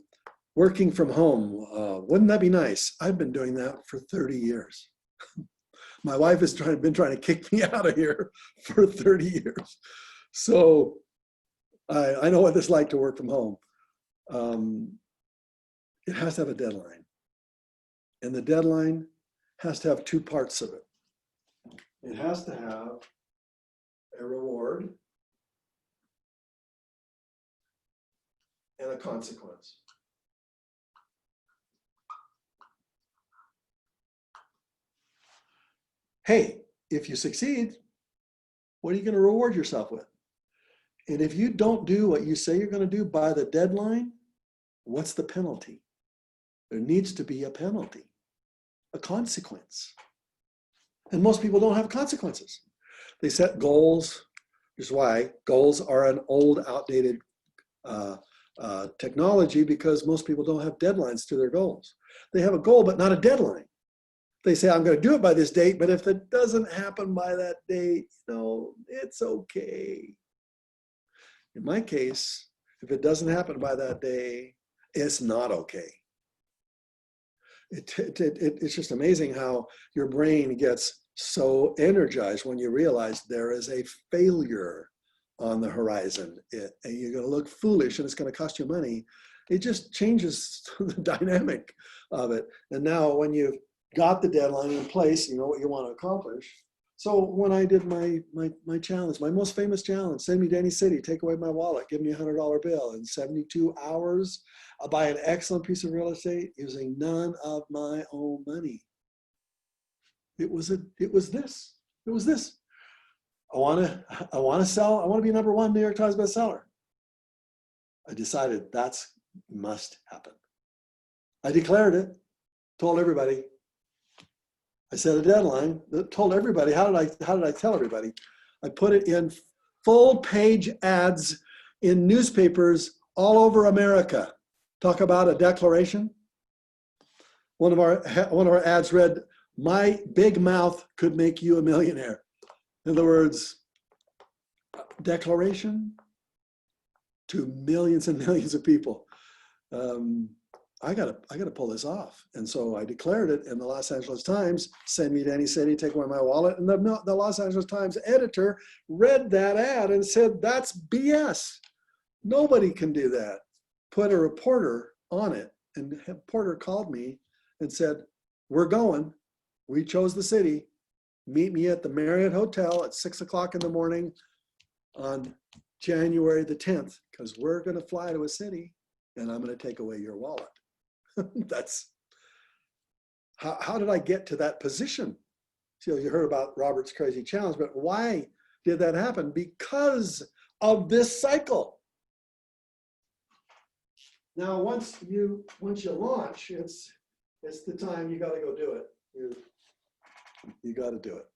working from home, wouldn't that be nice? I've been doing that for 30 years. My wife has been trying to kick me out of here for 30 years. So I know what it's like to work from home. It has to have a deadline. And the deadline has to have two parts of it. It has to have a reward and a consequence. Hey, if you succeed, what are you going to reward yourself with? And if you don't do what you say you're going to do by the deadline, what's the penalty? There needs to be a penalty, a consequence. And most people don't have consequences. They set goals. Which is why goals are an old, outdated technology, because most people don't have deadlines to their goals. They have a goal, but not a deadline. They say, I'm going to do it by this date, but if it doesn't happen by that date, it's okay. In my case, if it doesn't happen by that day, it's not okay. It's just amazing how your brain gets so energized when you realize there is a failure on the horizon. And you're going to look foolish and it's going to cost you money. It just changes the dynamic of it. And now when you've got the deadline in place, you know what you want to accomplish. So when I did my challenge, my most famous challenge, send me to any city, take away my wallet, give me $100 bill. In 72 hours, I'll buy an excellent piece of real estate using none of my own money. It was this. I want to be number one New York Times bestseller. I decided that's must happen. I declared it, told everybody. I set a deadline, told everybody. How did I tell everybody? I put it in full page ads in newspapers all over America. Talk about a declaration. One of our ads read, "My big mouth could make you a millionaire." In other words, declaration to millions and millions of people. I gotta pull this off. And so I declared it in the Los Angeles Times, send me to any city, take away my wallet. And the Los Angeles Times editor read that ad and said, that's BS. Nobody can do that. Put a reporter on it. And the reporter called me and said, we're going. We chose the city. Meet me at the Marriott Hotel at 6 o'clock in the morning on January the 10th, because we're going to fly to a city and I'm going to take away your wallet. That's how did I get to that position? So you heard about Robert's crazy challenge, but why did that happen? Because of this cycle. Now, once you launch, it's the time you got to go do it. You got to do it.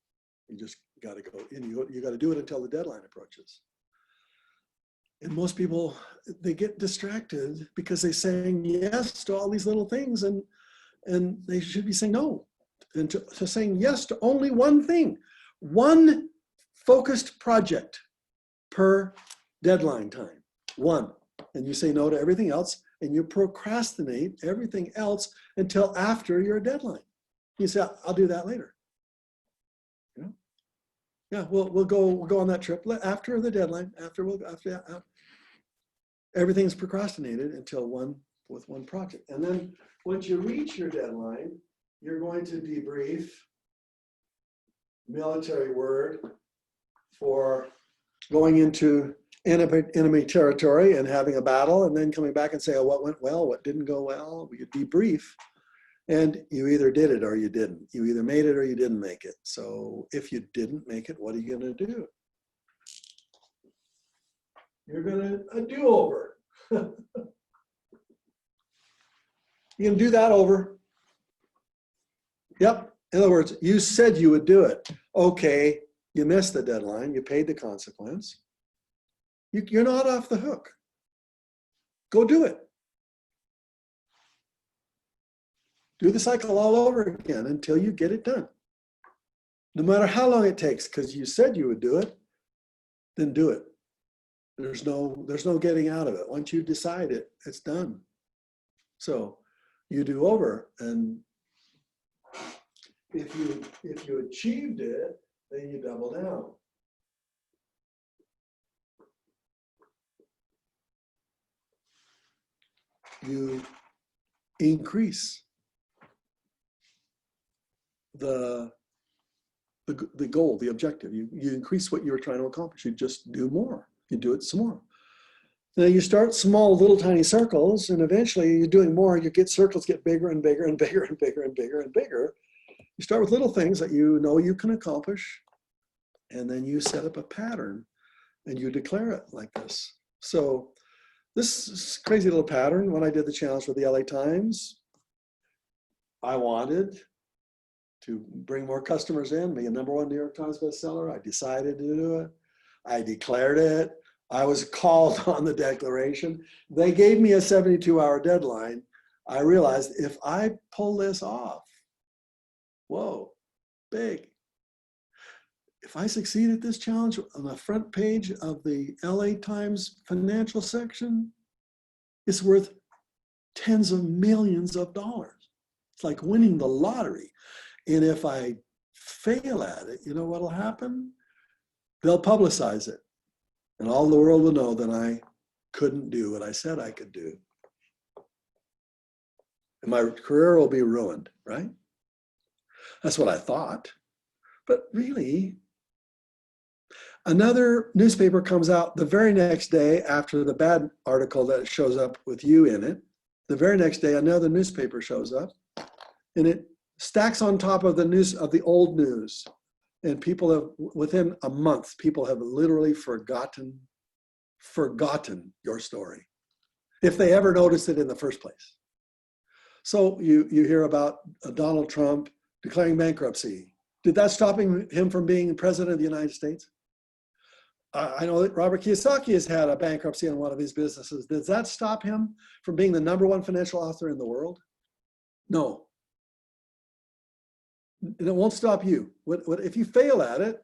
You just got to go. You got to do it until the deadline approaches. And most people, they get distracted because they're saying yes to all these little things, and they should be saying no. And to saying yes to only one thing, one focused project per deadline time, one. And you say no to everything else, and you procrastinate everything else until after your deadline. You say, I'll do that later. Yeah, we'll go on that trip after the deadline. After everything's procrastinated until with one project. And then once you reach your deadline, you're going to debrief, military word, for going into enemy territory and having a battle, and then coming back and say, oh, what went well, what didn't go well. We debrief, And you either did it or you didn't. You either made it or you didn't make it. So if you didn't make it, what are you going to do? You're going to a do-over. You can do that over. Yep. In other words, you said you would do it. Okay, you missed the deadline. You paid the consequence. You're not off the hook. Go do it. Do the cycle all over again until you get it done. No matter how long it takes, because you said you would do it, then do it. There's no getting out of it. Once you decide it, it's done. So you do over, and if you achieved it, then you double down. You increase the goal, the objective. You increase what you're trying to accomplish. You just do more. You do it some more. Now you start small, little tiny circles, and eventually you're doing more. You get circles get bigger and bigger and bigger and bigger and bigger and bigger. You start with little things that you know you can accomplish, and then you set up a pattern and you declare it like this. So this crazy little pattern, when I did the challenge with the LA Times, I wanted to bring more customers in, be a #1 New York Times bestseller. I decided to do it. I declared it. I was called on the declaration. They gave me a 72-hour deadline. I realized if I pull this off, whoa, big. If I succeed at this challenge on the front page of the LA Times financial section, it's worth tens of millions of dollars. It's like winning the lottery. And if I fail at it, you know what'll happen? They'll publicize it. And all the world will know that I couldn't do what I said I could do. And my career will be ruined, right? That's what I thought. But really, another newspaper comes out the very next day after the bad article that shows up with you in it. The very next day, another newspaper shows up, and it stacks on top of the news of the old news. And people have, within a month, people have literally forgotten your story, if they ever noticed it in the first place. So you hear about Donald Trump declaring bankruptcy. Did that stop him from being president of the United States? I know that Robert Kiyosaki has had a bankruptcy on one of his businesses. Does that stop him from being the #1 financial author in the world? No. And it won't stop you. If you fail at it,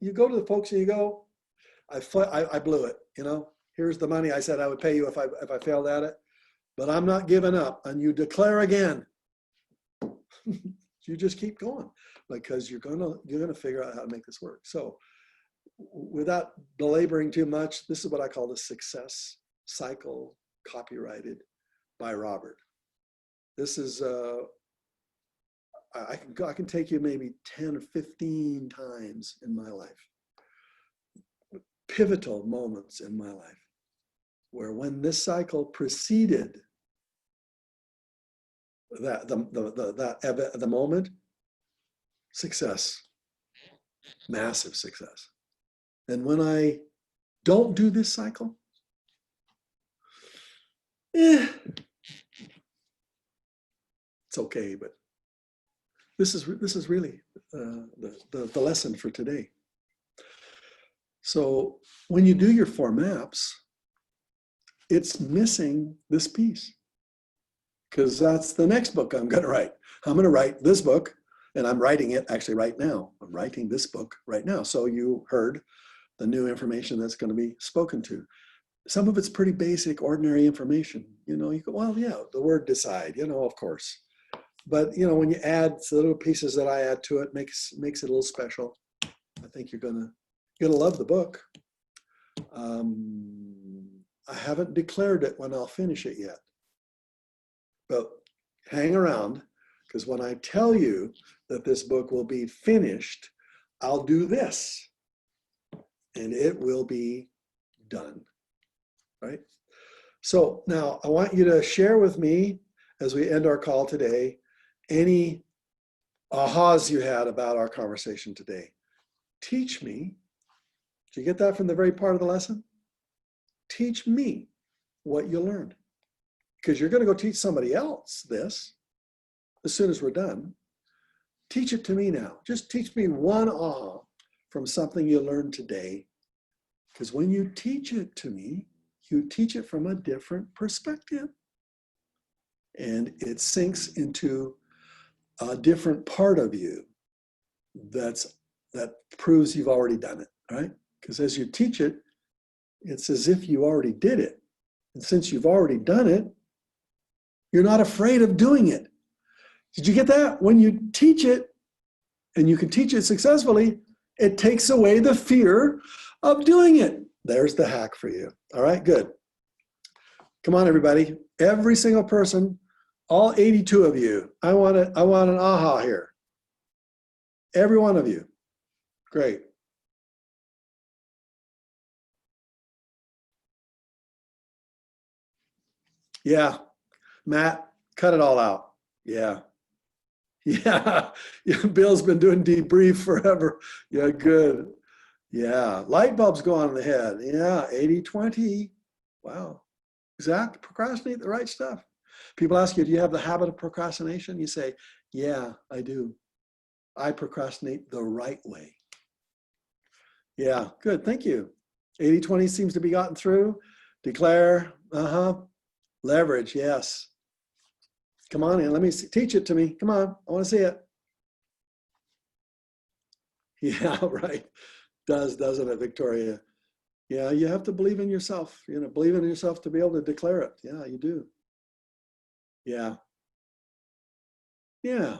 you go to the folks and you go, I blew it. You know, here's the money I said I would pay you if I failed at it, but I'm not giving up. And you declare again. You just keep going because you're gonna figure out how to make this work. So, without belaboring too much, this is what I call the success cycle, copyrighted by Robert. This is I can take you maybe 10 or 15 times in my life, pivotal moments in my life, where when this cycle preceded the moment, success, massive success. And when I don't do this cycle, it's okay, but this is really the lesson for today. So when you do your 4 maps, it's missing this piece, because that's the next book I'm going to write. I'm going to write this book, and I'm writing it actually right now. I'm writing this book right now. So you heard the new information that's going to be spoken to. Some of it's pretty basic, ordinary information. You know, you go, well, yeah, the word decide, you know, of course. But, you know, when you add the little pieces that I add to it, makes it a little special. I think you're gonna love the book. I haven't declared it when I'll finish it yet. But hang around, because when I tell you that this book will be finished, I'll do this, and it will be done, right? So now I want you to share with me, as we end our call today, any ahas you had about our conversation today. Teach me. Did you get that from the very part of the lesson? Teach me what you learned. Because you're going to go teach somebody else this as soon as we're done. Teach it to me now. Just teach me one aha from something you learned today. Because when you teach it to me, you teach it from a different perspective. And it sinks into a different part of you that proves you've already done it, right? Because as you teach it, it's as if you already did it. And since you've already done it, you're not afraid of doing it. Did you get that? When you teach it, and you can teach it successfully, it takes away the fear of doing it. There's the hack for you. All right, good. Come on, everybody. Every single person, all 82 of you, I want an aha here. Every one of you. Great. Yeah. Matt, cut it all out. Yeah. Yeah. Bill's been doing debrief forever. Yeah, good. Yeah. Light bulbs go on in the head. Yeah. 80-20. Wow. Exactly. Procrastinate the right stuff. People ask you, do you have the habit of procrastination? You say, yeah, I do. I procrastinate the right way. Yeah, good. Thank you. 80-20 seems to be gotten through. Declare. Leverage. Yes. Come on in. Let me teach it to me. Come on. I want to see it. Yeah, right. Doesn't it, Victoria? Yeah, you have to believe in yourself. Believe in yourself to be able to declare it. Yeah, you do. Yeah. Yeah.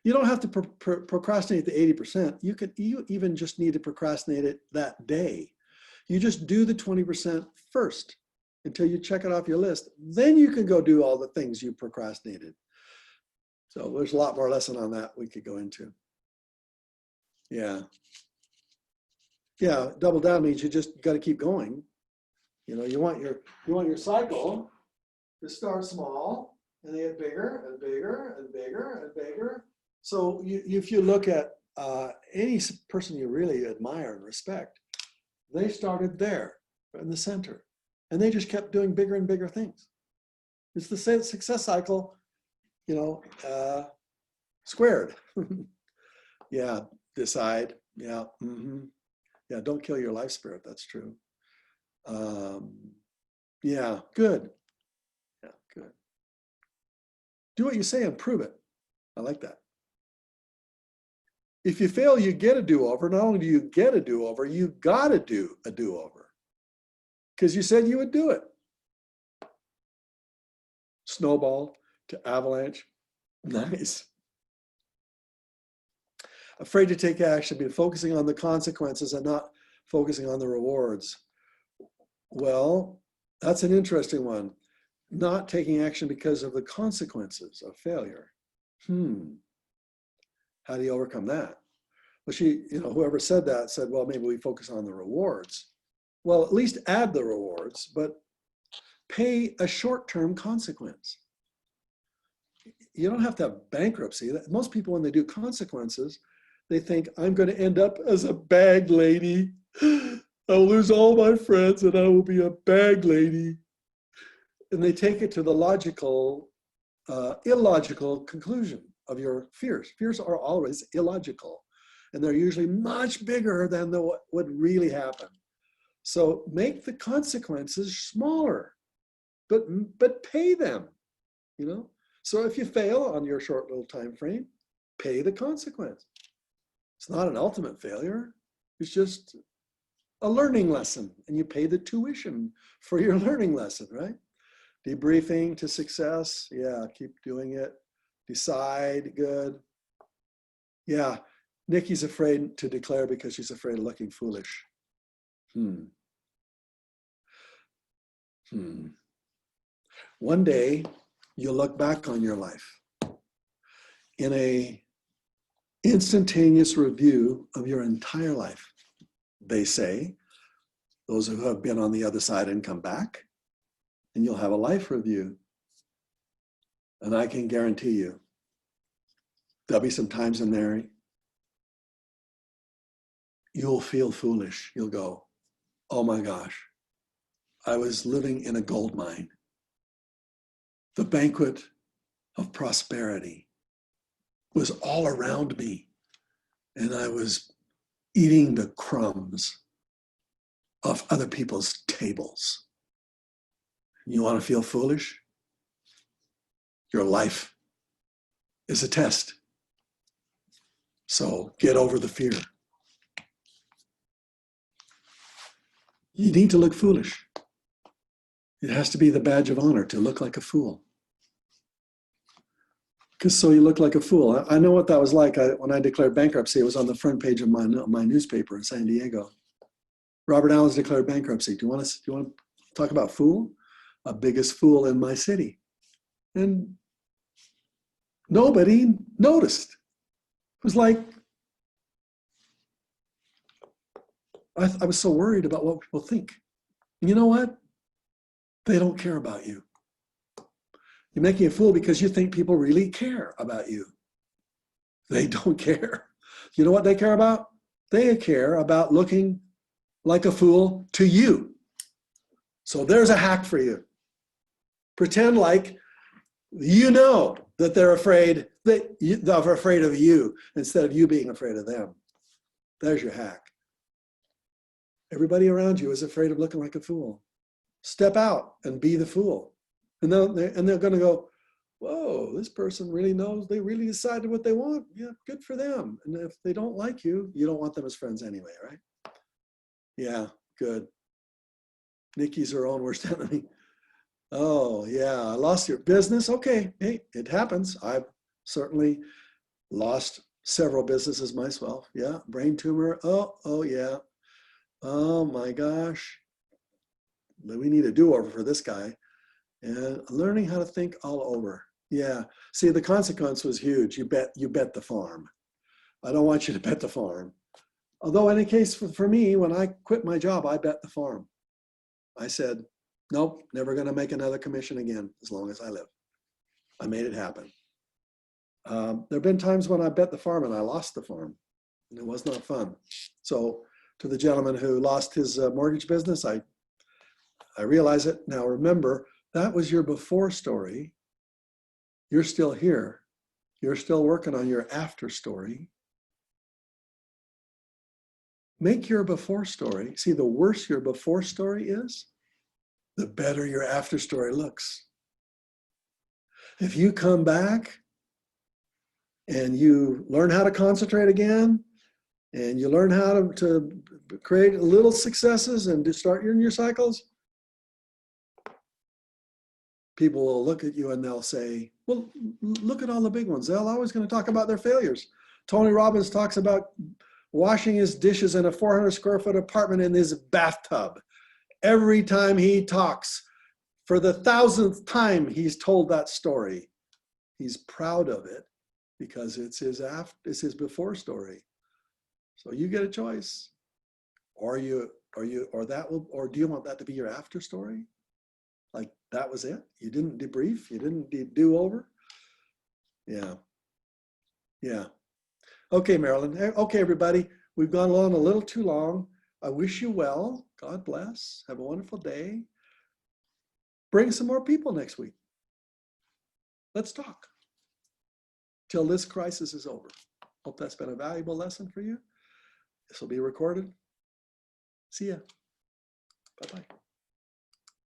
You don't have to procrastinate the 80%. You even just need to procrastinate it that day. You just do the 20% first until you check it off your list. Then you can go do all the things you procrastinated. So there's a lot more lesson on that we could go into. Yeah. Yeah, double down means you just got to keep going. You want your cycle to start small and they get bigger and bigger and bigger and bigger. So if you look at any person you really admire and respect, they started there in the center and they just kept doing bigger and bigger things. It's the same success cycle, squared. Yeah, decide. Yeah. Yeah, don't kill your life spirit. That's true. Yeah, good. Yeah, good. Do what you say and prove it. I like that. If you fail, you get a do-over. Not only do you get a do-over, you got to do a do-over because you said you would do it. Snowball to avalanche. Nice. Afraid to take action, been focusing on the consequences and not focusing on the rewards. Well, that's an interesting one. Not taking action because of the consequences of failure. How do you overcome that? Well, whoever said that said, well, maybe we focus on the rewards. Well, at least add the rewards, but pay a short-term consequence. You don't have to have bankruptcy. Most people, when they do consequences, they think, I'm going to end up as a bag lady. I'll lose all my friends and I will be a bag lady. And they take it to the illogical conclusion of your fears. Fears are always illogical, and they're usually much bigger than what would really happen. So make the consequences smaller, but pay them, So if you fail on your short little time frame, pay the consequence. It's not an ultimate failure. It's just a learning lesson, and you pay the tuition for your learning lesson, right? Debriefing to success. Yeah, keep doing it. Decide, good. Yeah, Nikki's afraid to declare because she's afraid of looking foolish. One day, you'll look back on your life in a instantaneous review of your entire life. They say, those who have been on the other side and come back, and you'll have a life review. And I can guarantee you, There'll be some times in there you'll feel foolish. You'll go, oh my gosh, I was living in a gold mine. The banquet of prosperity was all around me, and I was eating the crumbs of other people's tables. You want to feel foolish? Your life is a test. So get over the fear. You need to look foolish. It has to be the badge of honor to look like a fool. Because so you look like a fool. I know what that was like. When I declared bankruptcy, it was on the front page of my newspaper in San Diego. Robert Allen's declared bankruptcy. Do you want to talk about fool? A biggest fool in my city. And nobody noticed. It was like, I was so worried about what people think. And you know what? They don't care about you. You're making a fool because you think people really care about you. They don't care. You know what they care about? They care about looking like a fool to you. So there's a hack for you. Pretend like you know that they're afraid of you instead of you being afraid of them. There's your hack. Everybody around you is afraid of looking like a fool. Step out and be the fool. And they're going to go, whoa, this person really knows, they really decided what they want. Yeah, good for them. And if they don't like you, you don't want them as friends anyway, right? Yeah, good. Nikki's her own worst enemy. Oh, yeah, I lost your business. Okay, hey, it happens. I've certainly lost several businesses myself. Yeah, brain tumor. Oh, yeah. Oh my gosh, we need a do-over for this guy. And learning how to think all over. Yeah, see, the consequence was huge. You bet the farm. I don't want you to bet the farm. Although in a case for me, when I quit my job, I bet the farm. I said, nope, never gonna make another commission again as long as I live. I made it happen. There have been times when I bet the farm and I lost the farm. And it was not fun. So to the gentleman who lost his mortgage business, I realize it. Now remember, that was your before story. You're still here. You're still working on your after story. Make your before story. See, the worse your before story is, the better your after story looks. If you come back and you learn how to concentrate again, and you learn how to create little successes and to start your cycles, people will look at you and they'll say, well, look at all the big ones. They're always going to talk about their failures. Tony Robbins talks about washing his dishes in a 400 square foot apartment in his bathtub. Every time he talks, for the 1000th time, he's told that story. He's proud of it because it's his before story. So you get a choice. Or do you want that to be your after story? Like that was it? You didn't debrief? You didn't do over? Yeah. Yeah. Okay, Marilyn. Okay, everybody. We've gone on a little too long. I wish you well. God bless. Have a wonderful day. Bring some more people next week. Let's talk till this crisis is over. Hope that's been a valuable lesson for you. This will be recorded. See ya. Bye-bye.